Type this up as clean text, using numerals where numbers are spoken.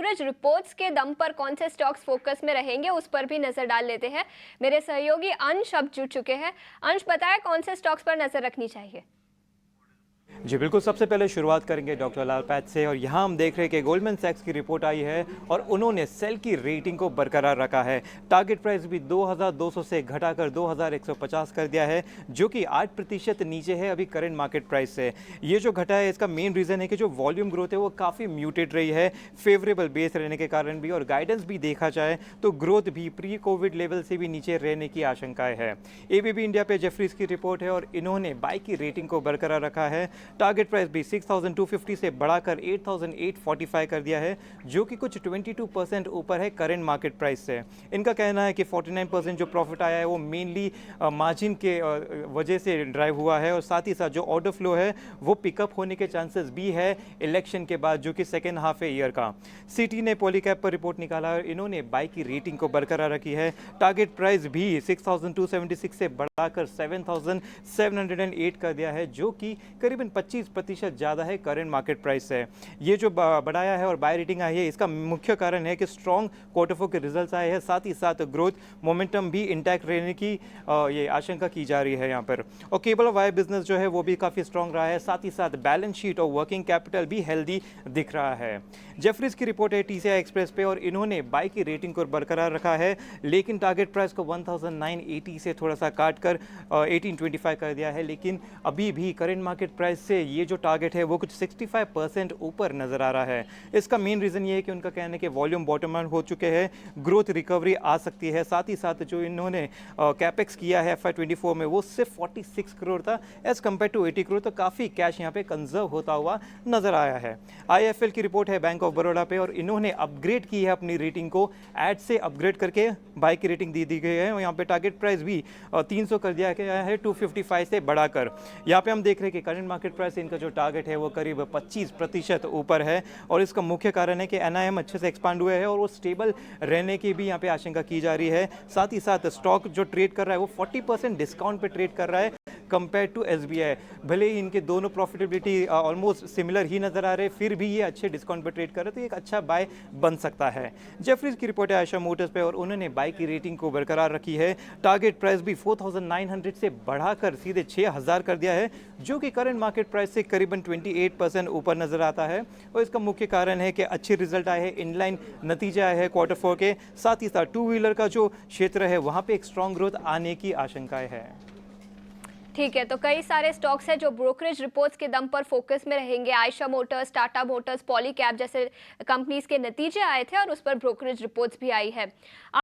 Brokerage reports के दम पर कौन से स्टॉक्स फोकस में रहेंगे उस पर भी नजर डाल लेते हैं। मेरे सहयोगी अंश अब जुड़ चुके हैं। अंश, बताएं कौन से स्टॉक्स पर नजर रखनी चाहिए। जी बिल्कुल, सबसे पहले शुरुआत करेंगे डॉक्टर लाल पैथ से। और यहाँ हम देख रहे हैं कि गोल्डमैन सैक्स की रिपोर्ट आई है और उन्होंने सेल की रेटिंग को बरकरार रखा है। टारगेट प्राइस भी 2200 से घटाकर 2150 कर दिया है, जो कि 8% नीचे है अभी करंट मार्केट प्राइस से। ये जो घटा है इसका मेन रीज़न है कि जो वॉल्यूम ग्रोथ है वो काफ़ी म्यूटेड रही है, फेवरेबल बेस रहने के कारण भी, और गाइडेंस भी देखा जाए तो ग्रोथ भी प्री कोविड लेवल से भी नीचे रहने की आशंकाएं है। एबीबी इंडिया पे जेफरीज की रिपोर्ट है और इन्होंने बाई की रेटिंग को बरकरार रखा है। टारगेट प्राइस भी 6250 से बढ़ाकर 8845 कर दिया है, जो कि कुछ 22% ऊपर है करंट मार्केट प्राइस से। इनका कहना है कि 49% जो प्रॉफिट आया है वो मेनली मार्जिन के वजह से ड्राइव हुआ है, और साथ ही साथ जो ऑर्डर फ्लो है वो पिकअप होने के चांसेस भी है इलेक्शन के बाद, जो कि सेकेंड हाफ है ईयर का। सिटी ने पॉलीकैप पर रिपोर्ट निकाला और इन्होंने बाई की रेटिंग को बरकरार रखी है। टारगेट प्राइस भी 6276 से बढ़ाकर 7708 कर दिया है, जो कि करीबन 25% ज़्यादा है करंट मार्केट प्राइस से। ये जो बढ़ाया है और बाय रेटिंग आई है, इसका मुख्य कारण है कि स्ट्रॉन्ग क्वार्टर फोर के रिजल्ट्स आए हैं, साथ ही साथ ग्रोथ मोमेंटम भी इंटैक्ट रहने की ये आशंका की जा रही है यहाँ पर। और केबल और वायर बिजनेस जो है वो भी काफ़ी स्ट्रॉन्ग रहा है, साथ ही साथ बैलेंस शीट और वर्किंग कैपिटल भी हेल्दी दिख रहा है। जेफरीज की रिपोर्ट है टीसीआई एक्सप्रेस पे और इन्होंने बाई की रेटिंग को बरकरार रखा है, लेकिन टारगेट प्राइस को 1980 से थोड़ा सा काट कर 1825 कर दिया है। लेकिन अभी भी करंट मार्केट प्राइस से ये जो टारगेट है वो कुछ 65% ऊपर नजर आ रहा है। इसका मेन रीज़न ये है कि उनका कहना है कि वॉल्यूम बॉटम आउट हो चुके हैं, ग्रोथ रिकवरी आ सकती है। साथ ही साथ जो इन्होंने कैपेक्स किया है FY24 में वो सिर्फ 46 करोड़ था एज कम्पेयर टू 80 करोड़, तो काफ़ी कैश यहाँ पे कंजर्व होता हुआ नजर आया है। IIFL की रिपोर्ट है बैंक ऑफ बड़ौदा पे और इन्होंने अपग्रेड की है अपनी रेटिंग को, एड से अपग्रेड करके बाई की रेटिंग दी गई है, और यहाँ पे टारगेट प्राइस भी 300 कर दिया गया है 255 से बढ़ाकर। यहाँ पे हम देख रहे हैं कि करंट मार्केट प्राइस इनका जो टारगेट है वो करीब 25% ऊपर है, और इसका मुख्य कारण है कि NIM अच्छे से एक्सपांड हुए हैं और वो स्टेबल रहने की भी यहाँ पे आशंका की जा रही है। साथ ही साथ स्टॉक जो ट्रेड कर रहा है वो 40% डिस्काउंट पे ट्रेड कर रहा है कंपेयर टू SBI। भले ही इनके दोनों प्रॉफिटेबिलिटी ऑलमोस्ट सिमिलर ही नजर आ रहे हैं, फिर भी ये अच्छे डिस्काउंट पे ट्रेड कर रहे हैं, तो एक अच्छा बाय बन सकता है। जेफरीज की रिपोर्ट है आयशा मोटर्स पे और उन्होंने बाय की रेटिंग को बरकरार रखी है। टारगेट प्राइस भी 4900 से बढ़ाकर सीधे 6000 कर दिया है, जो कि करंट मार्केट प्राइस से करीबन 28% ऊपर नजर आता है। और इसका मुख्य कारण है कि अच्छे रिजल्ट आए हैं, इनलाइन नतीजे आए हैं क्वार्टर फोर के। साथ ही साथ टू व्हीलर का जो क्षेत्र है वहां पे एक स्ट्रॉन्ग ग्रोथ आने की आशंकाएं है। ठीक है, तो कई सारे स्टॉक्स हैं जो ब्रोकरेज रिपोर्ट्स के दम पर फोकस में रहेंगे। आयशा मोटर्स, टाटा मोटर्स, पॉलीकैब जैसे कंपनीज के नतीजे आए थे और उस पर ब्रोकरेज रिपोर्ट्स भी आई है।